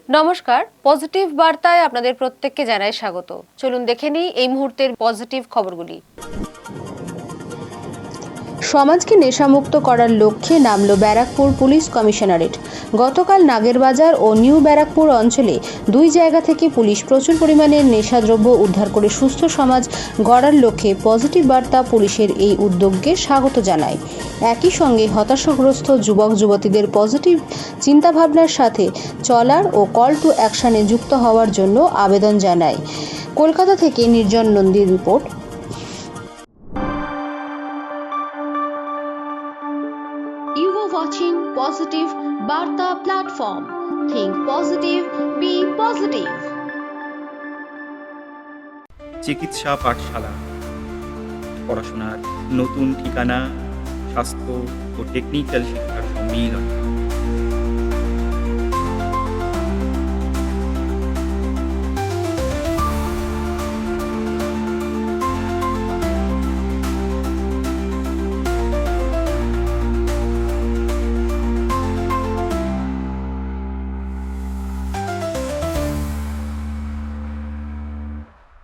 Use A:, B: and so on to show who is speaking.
A: নমস্কার, পজিটিভ বার্তায় আপনাদের প্রত্যেককে জানাই স্বাগত। চলুন দেখে নিই এই মুহূর্তের পজিটিভ খবরগুলি। সমাজকে নেশামুক্ত করার লক্ষ্যে নামল ব্যারাকপুর পুলিশ কমিশনারেট। গতকাল নাগেরবাজার ও নিউ ব্যারাকপুর অঞ্চলে দুই জায়গা থেকে পুলিশ প্রচুর পরিমাণে নেশাদ্রব্য উদ্ধার করে সুস্থ সমাজ গড়ার লক্ষ্যে পজিটিভ বার্তা পুলিশের এই উদ্যোগকে স্বাগত জানায়। একই সঙ্গে হতাশাগ্রস্ত যুবক যুবতীদের পজিটিভ চিন্তাভাবনার সাথে চলার ও কল টু অ্যাকশনে যুক্ত হওয়ার জন্য আবেদন জানায়। কলকাতা থেকে নির্জন নন্দীর report. You are watching Positive Barta platform. Think positive, be positive.
B: চিকিৎসা পাঠশালা, পড়াশোনার নতুন ঠিকানা, স্বাস্থ্য ও টেকনিক্যাল শিক্ষার সম্মিলন।